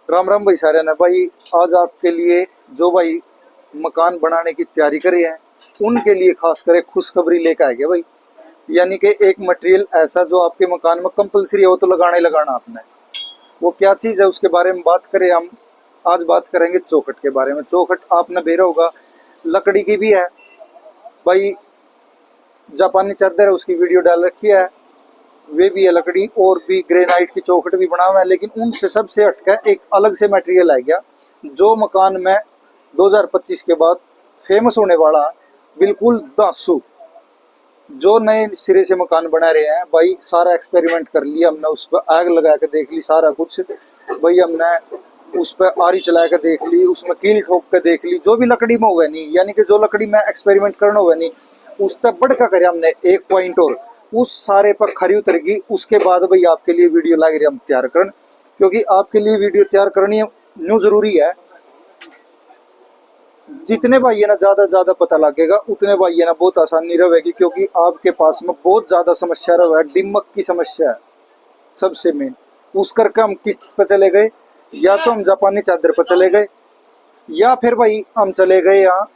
राम राम भाई सारे ने भाई। आज आपके लिए जो भाई मकान बनाने की तैयारी कर रहे हैं उनके लिए खास कर खुशखबरी लेकर आए गए भाई। यानी कि एक मटेरियल ऐसा जो आपके मकान में कंपलसरी है, वो तो लगाना ही लगाना आपने। वो क्या चीज़ है उसके बारे में बात करें हम। आज बात करेंगे चौखट के बारे में। चौखट आपने बेरा होगा, लकड़ी की भी है भाई। जापानी चादर है, उसकी वीडियो डाल रखी है, वे भी है लकड़ी। और भी ग्रेनाइट की चौखट भी बना हुआ है, लेकिन उनसे सबसे हटकर एक अलग से मटेरियल आ गया जो मकान में 2025 के बाद फेमस होने वाला। बिल्कुल दांसू जो नए सिरे से मकान बना रहे हैं भाई, सारा एक्सपेरिमेंट कर लिया हमने। उस पर आग लगा के देख ली सारा कुछ भाई। हमने उस पर आरी चला के देख ली, उसमें कील ठोक के देख ली, जो भी लकड़ी में हुआ नहीं, यानी कि जो लकड़ी में एक्सपेरिमेंट करना हुआ नहीं उस तक बढ़ का करे हमने एक पॉइंट। और उस सारे पर खरी उतरेगी। उसके बाद भाई आपके लिए वीडियो लग रही हम तैयार करन, क्योंकि आपके लिए वीडियो तैयार करनी न्यू जरूरी है। जितने भाई है ना ज्यादा पता लगेगा उतने भाई है ना बहुत आसानी रहेगी, क्योंकि आपके पास में बहुत ज्यादा समस्या रहा है। दिमक की समस्या है सबसे मेन। उस करके हम किस पे चले गए, या तो हम जापानी चादर पर चले गए, या फिर भाई हम चले गए यहाँ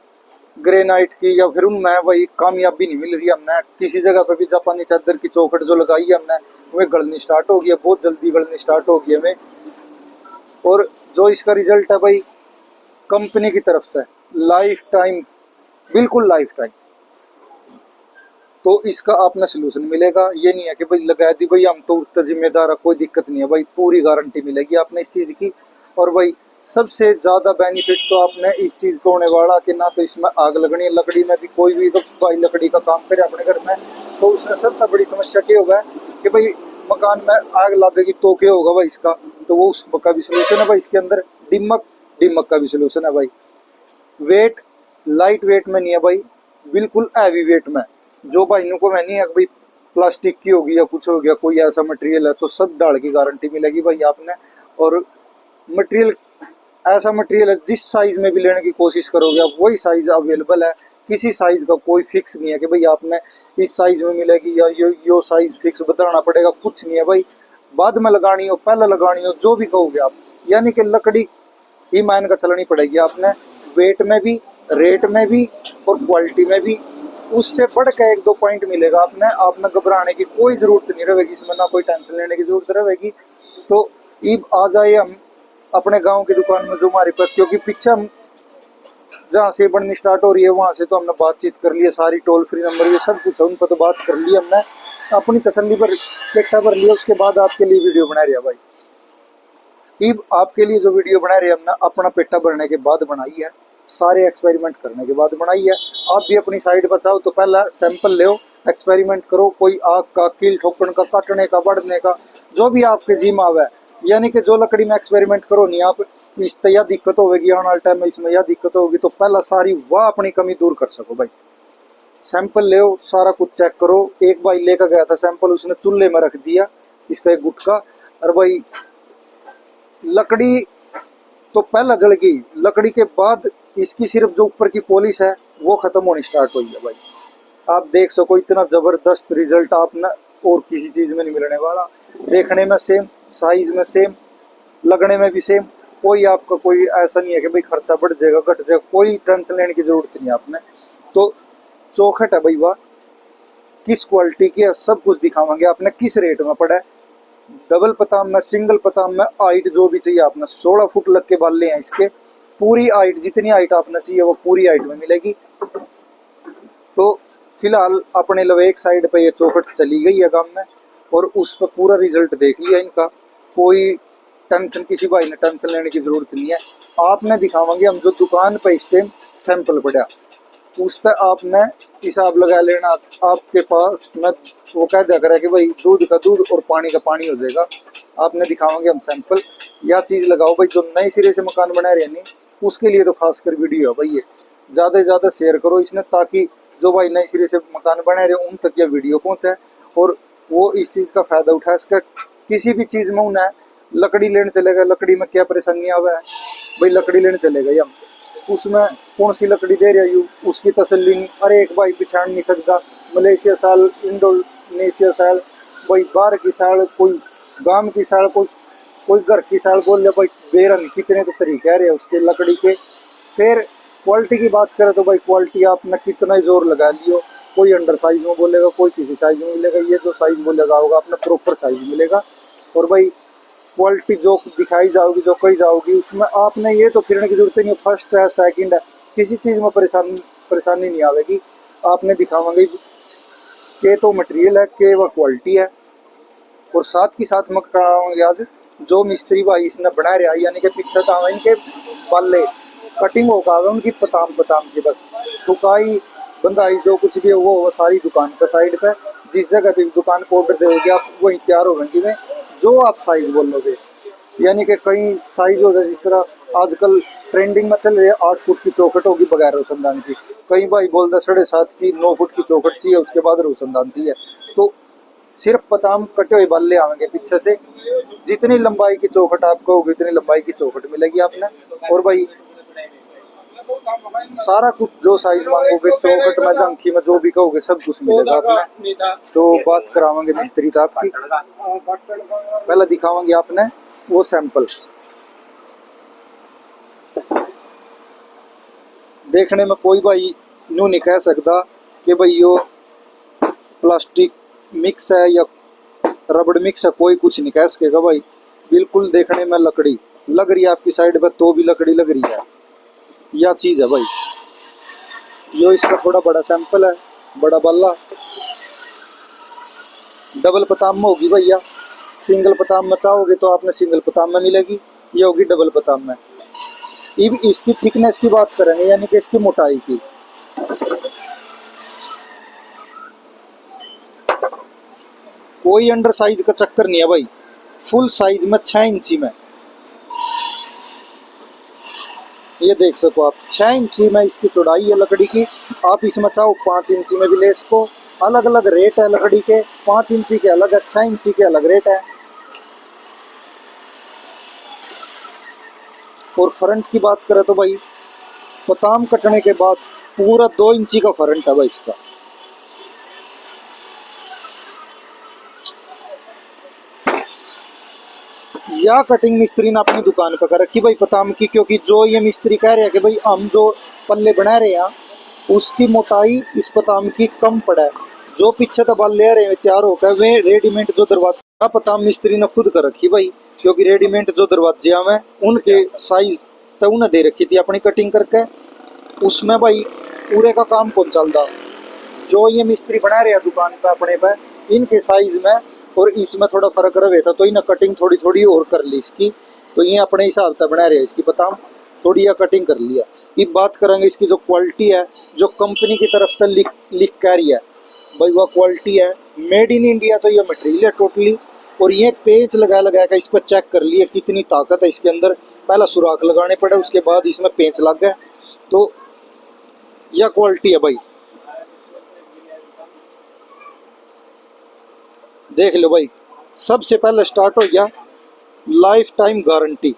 ग्रेनाइट की, या फिर उनमें भाई कामयाबी नहीं मिल रही हमने। किसी जगह पे भी जापानी चादर की चौखट जो लगाई है हमने, वह गलनी स्टार्ट हो गई है, बहुत जल्दी गलनी स्टार्ट हो गई है हमें। और जो इसका रिजल्ट है भाई कंपनी की तरफ से लाइफ टाइम, बिल्कुल लाइफ टाइम। तो इसका आपने सोल्यूशन मिलेगा। ये नहीं है कि भाई लगा दी भाई हम तो उत्तर जिम्मेदार है, कोई दिक्कत नहीं है भाई, पूरी गारंटी मिलेगी आपने इस चीज़ की। और भाई सबसे ज़्यादा बेनिफिट तो आपने इस चीज़ को होने वाला कि ना तो इसमें आग लगनी है। लकड़ी में भी कोई भी तो भाई लकड़ी का काम करे अपने घर में, तो उसमें सबसे बड़ी समस्या क्या होगा कि भाई मकान में आग लगेगी तो क्या होगा भाई इसका। तो वो उसका भी सोल्यूशन है भाई इसके अंदर। डिमक का भी सोल्यूशन है भाई। वेट लाइट वेट में नहीं है भाई, बिल्कुल हैवी वेट में। जो भाई इनको में नहीं है भाई प्लास्टिक की होगी या कुछ हो गया, कोई ऐसा मटेरियल है तो सब डाल की गारंटी मिलेगी भाई आपने। और मटेरियल ऐसा मटेरियल है जिस साइज में भी लेने की कोशिश करोगे आप वही साइज अवेलेबल है। किसी साइज का कोई फिक्स नहीं है कि भाई आपने इस साइज में मिलेगी या यो साइज फिक्स बताना पड़ेगा, कुछ नहीं है भाई। बाद में लगानी हो पहले लगानी हो जो भी कहोगे आप, यानी कि लकड़ी ही मान का चलनी पड़ेगी आपने। वेट में भी, रेट में भी और क्वालिटी में भी। उससे बढ़ के एक दो पॉइंट मिलेगा आपने घबराने की कोई जरूरत नहीं रहेगी इसमें, ना कोई टेंशन लेने की जरूरत रहेगी। तो अब आ जाए हम अपने गांव की दुकान में जो हमारे पास, क्योंकि पीछे हम जहाँ से बननी स्टार्ट हो रही है वहाँ से तो हमने बातचीत कर ली है, सारी टोल फ्री नंबर ये सब कुछ है उन पर तो बात कर ली हमने, अपनी तसल्ली पर पेटा भर लिया। उसके बाद आपके लिए वीडियो बना रही है भाई। अब आपके लिए जो वीडियो बना रहे हैं हमने अपना पेटा भरने के बाद बनाई है, सारे एक्सपेरिमेंट करने के बाद बनाई है। आप भी अपनी साइड बचाओ तो पहला सैंपल ले, एक्सपेरिमेंट करो। कोई आग का, कील ठोकने का, काटने का, बढ़ने का, जो भी आपके जी में आवे। यानी कि जो लकड़ी में एक्सपेरिमेंट करो नहीं आप, इस यह दिक्कत होगी आने वाले टाइम में, इसमें यह दिक्कत होगी, तो पहला सारी वह अपनी कमी दूर कर सको भाई। सैंपल ले, सारा कुछ चेक करो। एक भाई लेकर गया था सैंपल, उसने चूल्हे में रख दिया इसका एक गुटका, और भाई लकड़ी तो पहला जल गई, लकड़ी के बाद इसकी सिर्फ जो ऊपर की पॉलिश है वो खत्म होनी स्टार्ट हुई है भाई। आप देख सको इतना जबरदस्त रिजल्ट आपने और किसी चीज में नहीं मिलने वाला। देखने में सेम, साइज में सेम, लगने में भी सेम। कोई आपका कोई ऐसा नहीं है कि भाई खर्चा बढ़ जाएगा घट जाएगा, कोई टेंशन लेने की जरूरत नहीं है आपने। तो चौखट है भाई वाह, किस क्वालिटी की है सब कुछ दिखावांगे आपने, किस रेट में पड़ा है। डबल पताम में, सिंगल पताम में, हाइट जो भी चाहिए आपने 16 फुट लग के बाले हैं इसके। पूरी हाइट, जितनी हाइट आपने चाहिए वो पूरी हाइट में मिलेगी। तो फिलहाल अपने लवे एक साइड पे ये चौखट चली गई है काम में, और उस पर पूरा रिजल्ट देख लिया इनका। कोई टेंशन, किसी भाई ने टेंशन लेने की जरूरत नहीं है। आपने दिखावांगे हम जो दुकान पर इस टाइम सैंपल पड़ा, उस पर आपने हिसाब लगा लेना। आपके पास में वो कह दिया करे कि भाई दूध का दूध और पानी का पानी हो जाएगा। आपने दिखावांगे हम सैंपल। यह चीज़ लगाओ भाई, जो नए सिरे से मकान बना रहे हैं नहीं उसके लिए तो खासकर वीडियो है भाई। ये ज़्यादा से ज़्यादा शेयर करो इसने, ताकि जो भाई नए सिरे से मकान बना रहे हैं उन तक यह वीडियो पहुँचाए और वो इस चीज़ का फ़ायदा उठाए। इसका किसी भी चीज़ में उन्हें लकड़ी लेने चलेगा, लकड़ी में क्या परेशानी आवा है भाई, लकड़ी लेने चलेगा हम, उसमें कौन सी लकड़ी दे रही है उसकी तसल्ली नहीं। अरे एक भाई पिछाड़ नहीं सकता, मलेशिया साल, इंडोनेशिया साल, कोई बाहर की साल, कोई गांव की साल, कोई कोई घर की साइड बोल ले भाई बेरंग कितने तो तरीके आ रहे हैं उसके लकड़ी के। फिर क्वालिटी की बात करें तो भाई क्वालिटी आपने कितना ही जोर लगा लियो, कोई अंडर साइज में बोलेगा, कोई किसी साइज में मिलेगा, ये जो साइज बोलेगा होगा आपने प्रॉपर साइज मिलेगा। और भाई क्वालिटी जो दिखाई जाओगी, जो कही जाओगी, उसमें आपने ये तो फिरने की जरूरत नहीं है, फर्स्ट है सेकंड है, किसी चीज़ में परेशानी नहीं आवेगी। आपने दिखावांगे के तो मटेरियल है, के वह क्वालिटी है। और साथ ही साथ मैं कराऊंगे आज जो मिस्त्री भाई इसने बना रहा है, यानी कि पीछे था इनके बाले कटिंग होगा उनकी पताम पताम की, बस ठुकाई बंदाई जो कुछ भी है वो सारी दुकान पे साइड पे, जिस जगह पे दुकान को ऑर्डर दोगे आप वहीं तैयार हो गए में जो आप साइज बोलोगे। यानी कि कई साइज हो जाए, जिस तरह आजकल ट्रेंडिंग में चल रही है 8 फुट की चौखट होगी बगैर रोशनदान की, कई भाई बोलते 7.5 की 9 फुट की चौखट चाहिए, उसके बाद रोशनदान चाहिए। तो सिर्फ पताम कटे हुए बाले आएंगे पीछे से, जितनी लंबाई की चौखट आपको होगी उतनी लंबाई की चौखट मिलेगी आपने। और भाई सारा कुछ जो साइज मांगोगे चौखट में जंखी में जो भी कहोगे सब कुछ मिलेगा आपने। तो बात करावांगे मिस्त्री साहब की, पहले दिखावांगे आपने वो सैंपल। देखने में कोई भाई यूं नहीं कह सकता कि भाई यो प्लास्टिक मिक्स है या रबड़ मिक्स है, कोई कुछ नहीं कह सकेगा भाई। बिल्कुल देखने में लकड़ी लग रही है आपकी साइड पर, तो भी लकड़ी लग रही है, यह चीज़ है भाई। यो इसका थोड़ा बड़ा सैंपल है, बड़ा बल्ला डबल पताम में होगी भैया। सिंगल पताम में चाहोगे तो आपने सिंगल पताम में मिलेगी, ये होगी डबल पताम में। अब इसकी थिकनेस की बात करेंगे, यानी कि इसकी मोटाई की, कोई अंडर साइज का चक्कर नहीं है भाई, फुल साइज में 6 इंची में, ये देख सको आप 6 इंची में इसकी चौड़ाई है लकड़ी की। आप इसमें चाहो 5 इंची में भी ले इसको, अलग अलग रेट है लकड़ी के, 5 इंची के अलग है, 6 इंची के अलग रेट है। और फ्रंट की बात करें तो भाई पताम कटने के बाद पूरा 2 इंची का फ्रंट है भाई इसका। या कटिंग मिस्त्री ने अपनी दुकान पर कर रखी भाई पताम की, क्योंकि जो ये मिस्त्री कह रहे हैं कि भाई हम जो पल्ले बना रहे हैं उसकी मोटाई इस पताम की कम पड़ा है, जो पीछे तबाल ले रहे हैं तैयार होकर वे रेडीमेड जो दरवाजा पताम मिस्त्री ने खुद कर रखी भाई, क्योंकि रेडीमेड जो दरवाजे में उनके साइज तो उन्हें दे रखी थी अपनी कटिंग करके, उसमें भाई पूरे का काम कौन चलता। जो ये मिस्त्री बना रहे हैं दुकान पे अपने पे, इनके साइज में और इसमें थोड़ा फर्क रहे था, तो इन्हें कटिंग थोड़ी थोड़ी और कर ली इसकी, तो ये अपने हिसाब से बना रहे हैं इसकी पताम, थोड़ी यह कटिंग कर लिया। अब बात करेंगे इसकी जो क्वालिटी है, जो कंपनी की तरफ से लिख कर रही है भाई वह क्वालिटी है मेड इन इंडिया, तो ये मटेरियल है टोटली। और ये पेज लगा कर इस पर चेक कर लिया कितनी ताकत है इसके अंदर, पहला सुराख लगाने पड़े उसके बाद इसमें पेंच लग गए, तो यह क्वालिटी है भाई। देख लो भाई, सबसे पहले स्टार्ट हो गया लाइफ टाइम गारंटी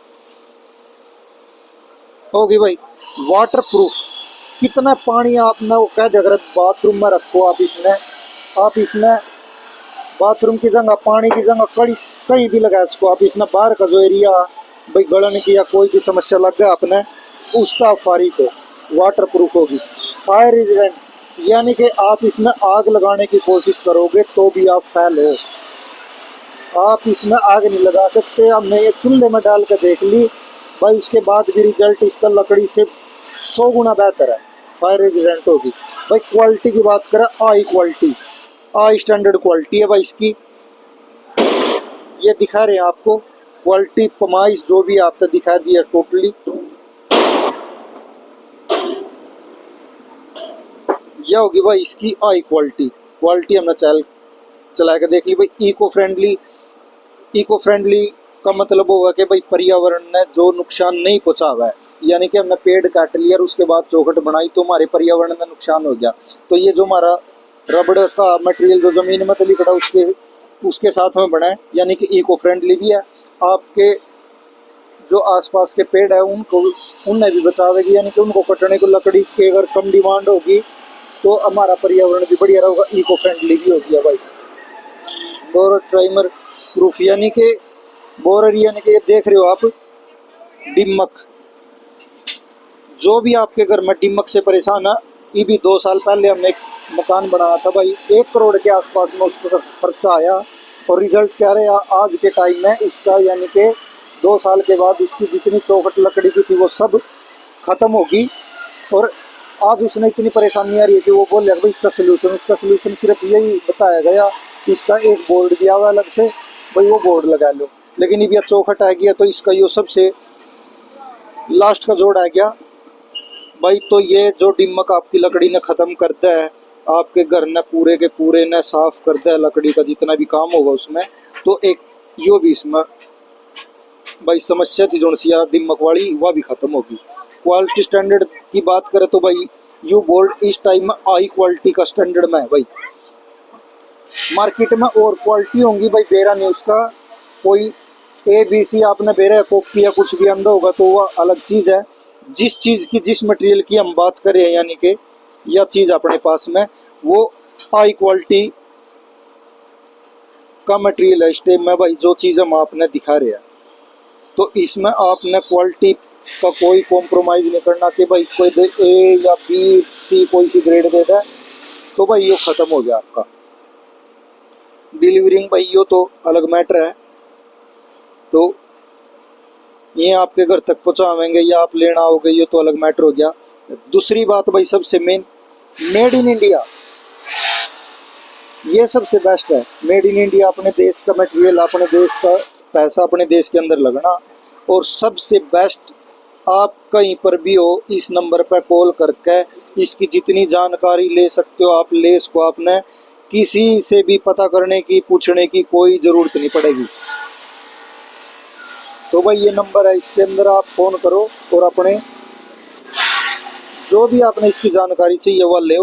होगी भाई, वाटर प्रूफ। कितना पानी आपने वो कह दे अगर बाथरूम में रखो आप इसमें बाथरूम की जगह पानी की जगह कहीं भी लगा इसको आप, इसमें बाहर का जो एरिया भाई गलन की या कोई भी समस्या लग गया आपने उसका फारिक हो, वाटर प्रूफ होगी। फायर रेजिस्टेंट, यानी कि आप इसमें आग लगाने की कोशिश करोगे तो भी आप फेल हो, आप इसमें आग नहीं लगा सकते। हमने ये चूल्हे में डाल कर देख ली भाई, उसके बाद भी रिजल्ट इसका लकड़ी से 100 गुना बेहतर है, फायर रेजिस्टेंट होगी भाई। क्वालिटी की बात करें, आई क्वालिटी, आई स्टैंडर्ड क्वालिटी है भाई इसकी। ये दिखा रहे हैं आपको क्वालिटी, पमाइश जो भी आपने दिखा दिया टोटली, यह होगी भाई इसकी आई क्वालिटी हमने चला के देख ली भाई। इको फ्रेंडली का मतलब होगा कि भाई पर्यावरण ने जो नुकसान नहीं पहुंचा हुआ है, यानी कि हमने पेड़ काट लिया और उसके बाद चौखट बनाई तो हमारे पर्यावरण में नुकसान हो गया, तो ये जो हमारा रबड़ का मटेरियल जो जमीन में तली पड़ा उसके साथ में बना है, यानी कि इको फ्रेंडली भी है। आपके जो आसपास के पेड़ है उन्हें भी बचावेगी, यानी कि उनको कटने को लकड़ी की अगर कम डिमांड होगी तो हमारा पर्यावरण भी बढ़िया रहेगा, इको फ्रेंडली भी होगी भाई। और ट्राइमर प्रूफ, यानी कि बोरर यानी कि ये देख रहे हो आप, डिमक। जो भी आपके घर में डिमक से परेशान है, ये भी 2 साल पहले हमने एक मकान बनाया था भाई, 1 करोड़ के आसपास में उसका खर्चा आया। और रिजल्ट क्या रहा आज के टाइम में उसका, यानी कि 2 साल के बाद उसकी जितनी चौखट लकड़ी की थी वो सब खत्म होगी। और आज उसने इतनी परेशानी आ रही है कि वो बोल रहा है भाई इसका सोल्यूशन, उसका सोल्यूशन सिर्फ यही बताया गया कि इसका एक बोर्ड दिया हुआ अलग से, भाई वो बोर्ड लगा लो। लेकिन ये भी चौखट आ गया तो इसका यो सबसे लास्ट का जोड़ आ गया भाई। तो ये जो डिमक आपकी लकड़ी ने ख़त्म करता है, आपके घर ने पूरे के पूरे ने साफ करता है, लकड़ी का जितना भी काम होगा उसमें। तो एक यो भी इसमें भाई समस्या थी जो सी डिमक वाली, वह भी ख़त्म होगी। क्वालिटी स्टैंडर्ड की बात करें तो भाई यू बोर्ड इस टाइम में हाई क्वालिटी का स्टैंडर्ड में है भाई। मार्केट में और क्वालिटी होंगी भाई, बेरा नहीं उसका कोई ABC आपने बेरा कॉपी या कुछ भी अंदर होगा तो वह अलग चीज़ है। जिस चीज़ की, जिस मटेरियल की हम बात करें, यानी कि यह चीज़ अपने पास में वो हाई क्वालिटी का मटेरियल है इस टाइम में भाई, जो चीज़ हम आपने दिखा रहे हैं। तो इसमें आपने क्वालिटी का कोई कॉम्प्रोमाइज़ नहीं करना कि भाई कोई A या B C कोई सी ग्रेड दे दे तो भाई ये ख़त्म हो गया आपका। डिलीवरिंग भाई ये तो अलग मैटर है, तो ये आपके घर तक पहुँचावेंगे या आप लेना आओगे ये तो अलग मैटर हो गया। दूसरी बात भाई सबसे मेन, मेड इन इंडिया, ये सबसे बेस्ट है। मेड इन इंडिया, अपने देश का मटेरियल, अपने देश का पैसा अपने देश के अंदर लगना। और सबसे बेस्ट, आप कहीं पर भी हो इस नंबर पर कॉल करके इसकी जितनी जानकारी ले सकते हो आप ले इसको, आपने किसी से भी पता करने की, पूछने की कोई ज़रूरत नहीं पड़ेगी। तो भाई ये नंबर है, इसके अंदर आप फ़ोन करो और अपने जो भी आपने इसकी जानकारी चाहिए वह ले।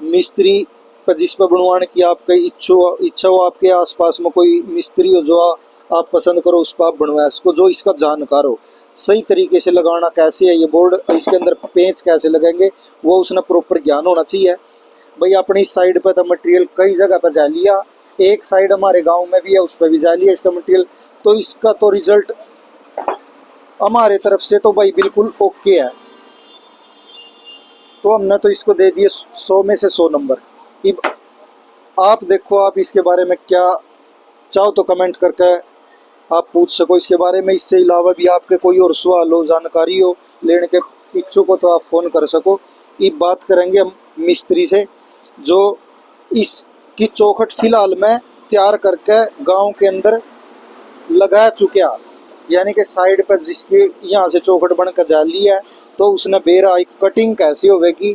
मिस्त्री पर जिस पर बनवाने की आपकी इच्छा हो, आपके आसपास में कोई मिस्त्री हो जो आप पसंद करो उस पर आप बनवाए इसको, जो इसका जानकार हो। सही तरीके से लगाना कैसे है ये बोर्ड, इसके अंदर पेंच कैसे लगेंगे वो उसने प्रॉपर ज्ञान होना चाहिए भाई। अपनी इस साइड पर तो मटेरियल कई जगह पर जा लिया, एक साइड हमारे गाँव में भी है उस पर भी जा लिया इसका मटेरियल, तो इसका तो रिजल्ट हमारे तरफ से तो भाई बिल्कुल ओके है। तो हमने तो इसको दे दिए 100 में से 100 नंबर। अब आप देखो, आप इसके बारे में क्या चाहो तो कमेंट करके आप पूछ सको इसके बारे में। इससे अलावा भी आपके कोई और सवाल हो, जानकारी हो लेने के इच्छुक हो तो आप फ़ोन कर सको। ये बात करेंगे हम मिस्त्री से जो इसकी चौखट फ़िलहाल में तैयार करके गांव के अंदर लगा चुके हैं, यानी कि साइड पर जिसकी यहाँ से चौखट बनकर जा ली है तो उसने बेरा कटिंग कैसी होगी,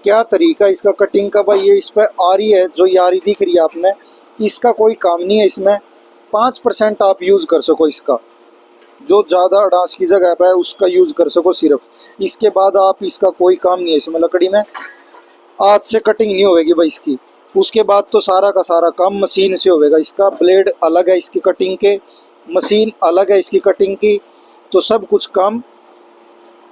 क्या तरीका इसका कटिंग का भाई। ये इस पर आरी है जो यारी दिख रही है आपने, इसका कोई काम नहीं है। इसमें 5% आप यूज़ कर सको इसका, जो ज़्यादा अडांस की जगह पर है उसका यूज़ कर सको सिर्फ। इसके बाद आप इसका कोई काम नहीं है इसमें, लकड़ी में हाथ से कटिंग नहीं होगी भाई इसकी। उसके बाद तो सारा का सारा काम मशीन से होगा। इसका ब्लेड अलग है इसकी कटिंग के, मशीन अलग है इसकी कटिंग की, तो सब कुछ काम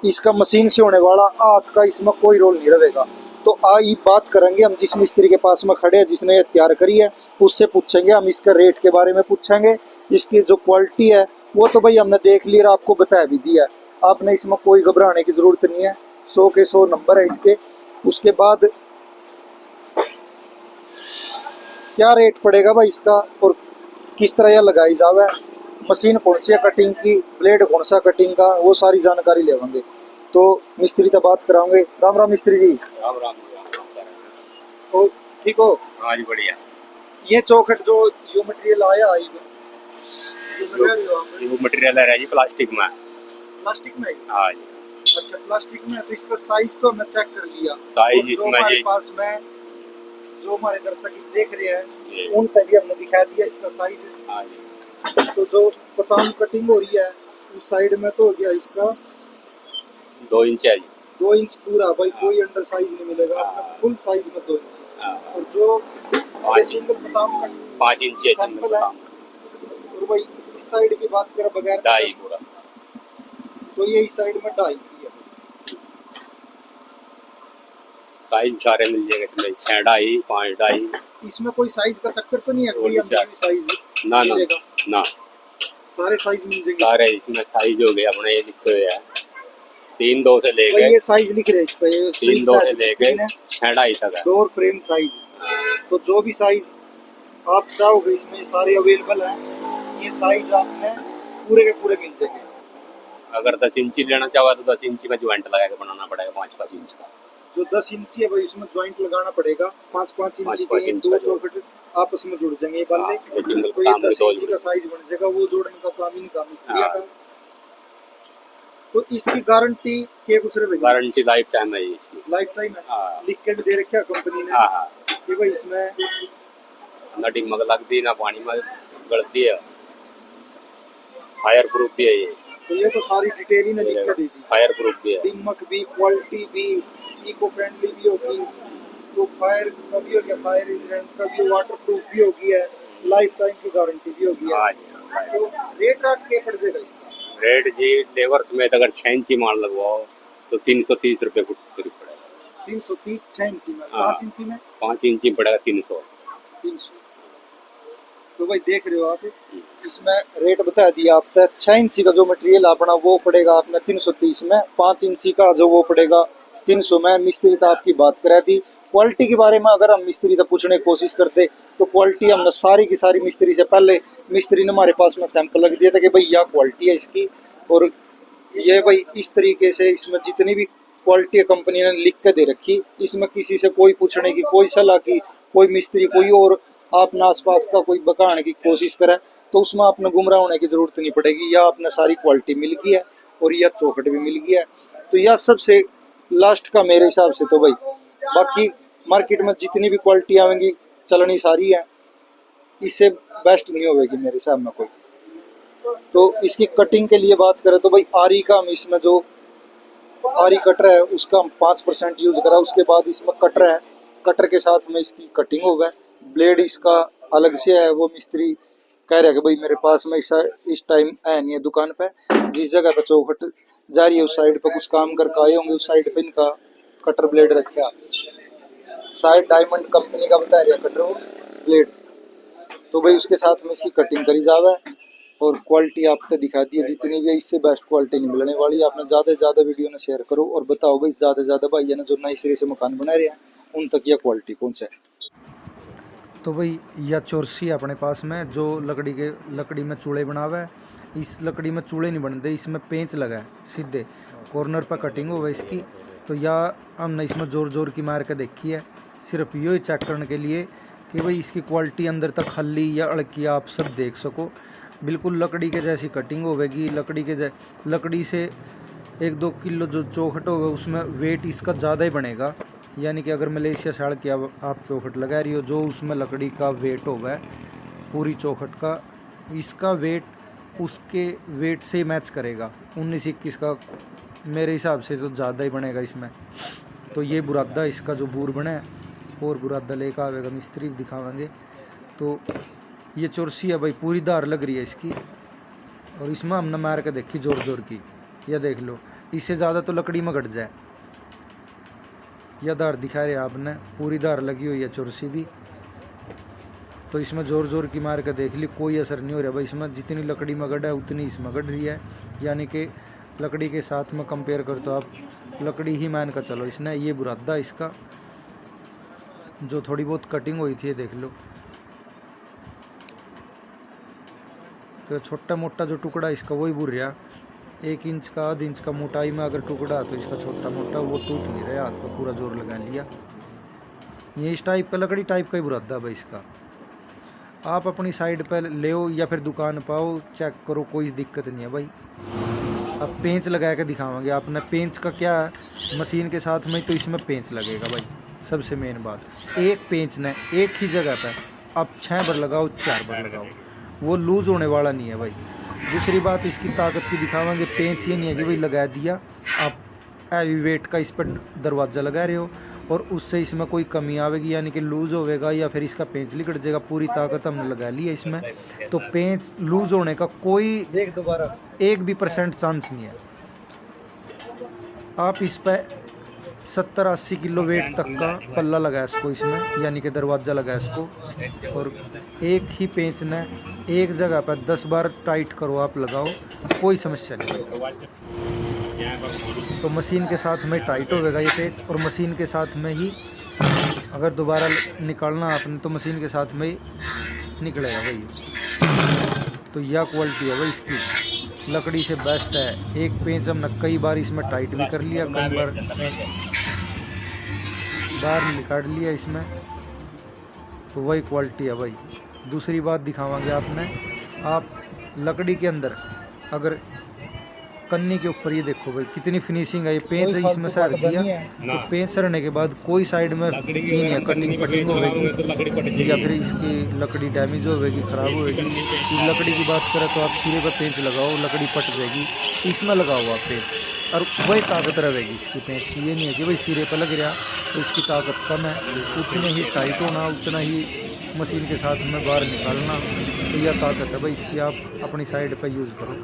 इसका मशीन से होने वाला, हाथ का इसमें कोई रोल नहीं रहेगा। तो आई बात करेंगे हम जिस मिस्त्री के पास में खड़े हैं जिसने ये तैयार करी है, उससे पूछेंगे हम इसका रेट के बारे में पूछेंगे। इसकी जो क्वालिटी है वो तो भाई हमने देख लिया और आपको बता भी दिया है, आपने इसमें कोई घबराने की ज़रूरत नहीं है। 100 के 100 नंबर है इसके। उसके बाद क्या रेट पड़ेगा भाई इसका और किस तरह यह लगाई जावे, मशीन कौन सी है कटिंग की, ब्लेड कौन सा कटिंग का, वो सारी जानकारी लेवांगे। तो मिस्त्री से बात कराओगे। राम राम मिस्त्री जी। राम राम। तो ठीक हो? हाँ जी बढ़िया। ये चौखट जो मटेरियल आया है ये मटेरियल है जी प्लास्टिक में। प्लास्टिक में? हाँ जी। अच्छा प्लास्टिक में। तो इसका साइज तो हमने चेक कर लिया, साइज इसमें हमारे पास में जो हमारे दर्शक देख रहे हैं उन पर भी हमने दिखा दिया इसका साइज। हाँ जी। तो जो पताम कटिंग हो रही है उस साइड में तो हो गया इसका 2 इंच है जी। 2 इंच पूरा भाई, कोई अंडर साइज नहीं मिलेगा आपको, फुल साइज में 2 इंच। और जो सिंगल पताम का 5 इंच है सैंपल है, और भाई इस साइड की बात करें बगैर 2.5 पूरा, तो ये इस साइड में 2.5 की है। साइज सारे मिल जाएगा इसमें, 6 2.5 5 2.5। इसमें कोई साइज का चक्कर तो नहीं है, कोई अंदर साइज ना ना ना। सारे साइज मिल जाएंगे। सारे इसमें साइज हो गए अपने ये लिखे हुए हैं 3-2 से भाई लेके ये साइज लिख रहे हैं इस पे, ये 3-2 से लेके है 6.5 तक है। Door frame size. तो जो भी साइज आप चाहोगे इसमें ये सारे अवेलेबल हैं। ये साइज आपने पूरे के पूरे मिल जाएंगे। अगर 10 इंची लेना चाहो तो 10 इंची में ज्वाइंट लगा के बनाना पड़ेगा 5-5 इंच का। जो 10 इंची है भाई उसमें ज्वाइंट लगाना पड़ेगा 5-5 इंची 5-5 के इंच दो का जो- चौखट आपस में जुड़ जाएंगे ये बल्ले। ये सिंगल तो ये काम में 10 दो इंची का साइज बन जाएगा, वो जोड़ने का काम ही नहीं काम मिस्त्री हाँ। का। तो इसकी गारंटी के कुछ रहे? गारंटी लाइफ टाइम है इसकी। लाइफ टाइम है, हाँ लिख के भी दे रखा कंपनी ने हाँ हाँ कि भाई इसमें ना डिमक लगती ना पानी में गलती है। फायर प्रूफ भी है ये। तो ये तो सारी डिटेल ही ने लिख के दे दी। फायर प्रूफ भी है। दिमक भी, क्वालिटी भी, इको फ्रेंडली भी होगी, तो फायर का भी हो गया, फायर रेजिस्टेंट का भी, वाटर प्रूफ भी होगी है, लाइफ टाइम की गारंटी भी होगी है। हाँ जी हाँ। तो रेट राट के पड़ जाएगा इसका? रेट जी लेबर समेत अगर 6 इंची माल लगवाओ तो 330 रुपये फुट करीब पड़ेगा। 330 6 इंची में। हाँ। 5 इंची में 5 इंची पड़ेगा 300। 300। तो भाई देख रहे हो आप, इसमें रेट बता दिया आपने। 6 इंची का जो मटेरियल अपना वो पड़ेगा आपने 330 में, 5 इंची का जो वो पड़ेगा 300 में। मिस्त्री तो आपकी बात करा दी। क्वालिटी के बारे में अगर हम मिस्त्री से पूछने की कोशिश करते तो क्वालिटी हमने सारी की सारी मिस्त्री से पहले मिस्त्री ने हमारे पास में सैंपल रख दिया था कि भाई यह क्वालिटी है इसकी, और ये भाई इस तरीके से इसमें जितनी भी क्वालिटी है कंपनी ने लिख के दे रखी। इसमें किसी से कोई पूछने की, कोई सलाह की, कोई मिस्त्री कोई और आपने आसपास का कोई बकाने की कोशिश करे तो उसमें आपने गुमराह होने की जरूरत नहीं पड़ेगी। या आपने सारी क्वालिटी मिल गई है और यह चौखट भी मिल गया है। तो यह सबसे लास्ट का मेरे हिसाब से तो भाई, बाकी मार्केट में जितनी भी क्वालिटी आएंगी चलनी सारी है, इससे बेस्ट नहीं होगी मेरे हिसाब में कोई। तो इसकी कटिंग के लिए बात करें तो भाई आरी का हम इसमें जो आरी कटर है उसका हम 5% यूज करा। उसके बाद इसमें कटर है, कटर के साथ में इसकी कटिंग हो गया। ब्लेड इसका अलग से है, वो मिस्त्री कह रहे हैं कि भाई मेरे पास में इस टाइम है नहीं है दुकान पे। जिस जगह पे चौखट जा रही है उस साइड पे कुछ काम करके आए होंगे, उस साइड पे इनका कटर ब्लेड रखा। शायद डायमंड कंपनी का बता रहा कटर वो ब्लेड। तो भाई उसके साथ में इसकी कटिंग करी जावे और क्वालिटी आपको दिखा दी है जितनी भी है, इससे बेस्ट क्वालिटी नहीं मिलने वाली। आपने ज़्यादा से ज़्यादा वीडियो ने शेयर करो और बताओ भाई ज़्यादा से ज़्यादा भाई ना जो नए सिरे से मकान बना रहे हैं उन तक यह क्वालिटी पहुँचे। तो भाई यह चोरसी अपने पास में जो लकड़ी में चूड़े बनावे है। इस लकड़ी में चूड़े नहीं बनते, इसमें पेंच लगा है सीधे कॉर्नर पर कटिंग हो इसकी। तो यह हमने इसमें जोर की मार के देखी है, सिर्फ यो ही चेक करने के लिए कि भाई इसकी क्वालिटी अंदर तक हल्ली या अड़की आप सब देख सको। बिल्कुल लकड़ी के जैसी कटिंग होगी। लकड़ी से 1-2 किलो जो चौखट होगा उसमें वेट इसका ज़्यादा ही बनेगा। यानी कि अगर मलेशिया साड़ के आप चौखट लगा रही हो, जो उसमें लकड़ी का वेट होगा पूरी चौखट का, इसका वेट उसके वेट से मैच करेगा। 19-21 का मेरे हिसाब से तो ज़्यादा ही बनेगा इसमें। तो ये बुरादा इसका जो बूर बना है और बुरादा लेकर आवेगा मिस्त्री भी दिखावेंगे। तो ये चोरसी है भाई, पूरी धार लग रही है इसकी और इसमें हमने मार के देखी जोर की। यह देख लो, इससे ज़्यादा तो लकड़ी में घट जाए। यह धार दिखा रहे आपने, पूरी धार लगी हुई है चोरसी भी। तो इसमें जोर की मार के देख ली, कोई असर नहीं हो रहा भाई। इसमें जितनी लकड़ी में गढ़ है उतनी इसमें गढ़ रही है। यानी कि लकड़ी के साथ में कंपेयर कर तो आप लकड़ी ही मान का चलो। इसने ये बुरादा इसका जो थोड़ी बहुत कटिंग हुई थी, ये देख लो। तो छोटा मोटा जो टुकड़ा इसका वही बुर रहा, 1 इंच का आध इंच का मोटाई में अगर टुकड़ा तो इसका छोटा मोटा वो टूट नहीं रहा, हाथ का पूरा जोर लगा लिया। ये इस टाइप का लकड़ी टाइप का ही बुरादा भाई इसका। आप अपनी साइड पर ले या फिर दुकान पाओ, चेक करो, कोई दिक्कत नहीं है भाई। अब पेंच लगा के दिखावांगे आपने। पेंच का क्या है, मशीन के साथ में तो इसमें पेंच लगेगा भाई। सबसे मेन बात, एक पेंच ने एक ही जगह पर आप 6 बार लगाओ 4 बार लगाओ, वो लूज होने वाला नहीं है भाई। दूसरी बात इसकी ताकत की दिखावांगे। पेंच ये नहीं है कि भाई लगा दिया आप हैवी वेट का इस पर दरवाज़ा लगा रहे हो और उससे इसमें कोई कमी आवेगी, यानी कि लूज़ होवेगा या फिर इसका पेंच लिकट जाएगा। पूरी ताकत हमने लगा ली है इसमें, तो पेंच लूज़ होने का कोई 1% चांस नहीं है। आप इस पर 70-80 किलो वेट तक का पल्ला लगा है इसको इसमें, यानी कि दरवाज़ा लगा है इसको। और एक ही पेंच ने एक जगह पर 10 बार टाइट करो आप, लगाओ, कोई समस्या नहीं। तो मशीन के साथ में टाइट होगा ये पेंच, और मशीन के साथ में ही अगर दोबारा निकालना आपने तो मशीन के साथ में ही निकलेगा भाई। तो यह क्वालिटी है भाई इसकी, लकड़ी से बेस्ट है। एक पेंच हमने कई बार इसमें टाइट भी कर लिया, कई बार बाहर निकाल लिया इसमें, तो वही क्वालिटी है भाई। दूसरी बात दिखावांगे आपने, आप लकड़ी के अंदर अगर कन्नी के ऊपर ये देखो भाई कितनी फिनिशिंग है। ये पेंच है इसमें सर दिया, तो पेंच सरने के बाद कोई साइड में नहीं है, कटिंग कटिंग होगी या फिर इसकी लकड़ी डैमेज होगी, ख़राब होगी। लकड़ी की बात करें तो आप सिरे पर पेंच लगाओ, लकड़ी पट जाएगी, इसमें लगाओ आप पेंच, और वही ताकत रहेगी इसकी पेंच की। ये नहीं है कि भाई सिरे पर लग रहा तो इसकी ताकत कम है, उतने ही टाइट होना, उतना ही मशीन के साथ में बाहर निकालना, तो यह ताकत है भाई इसकी। आप अपनी साइड पर यूज़ करो।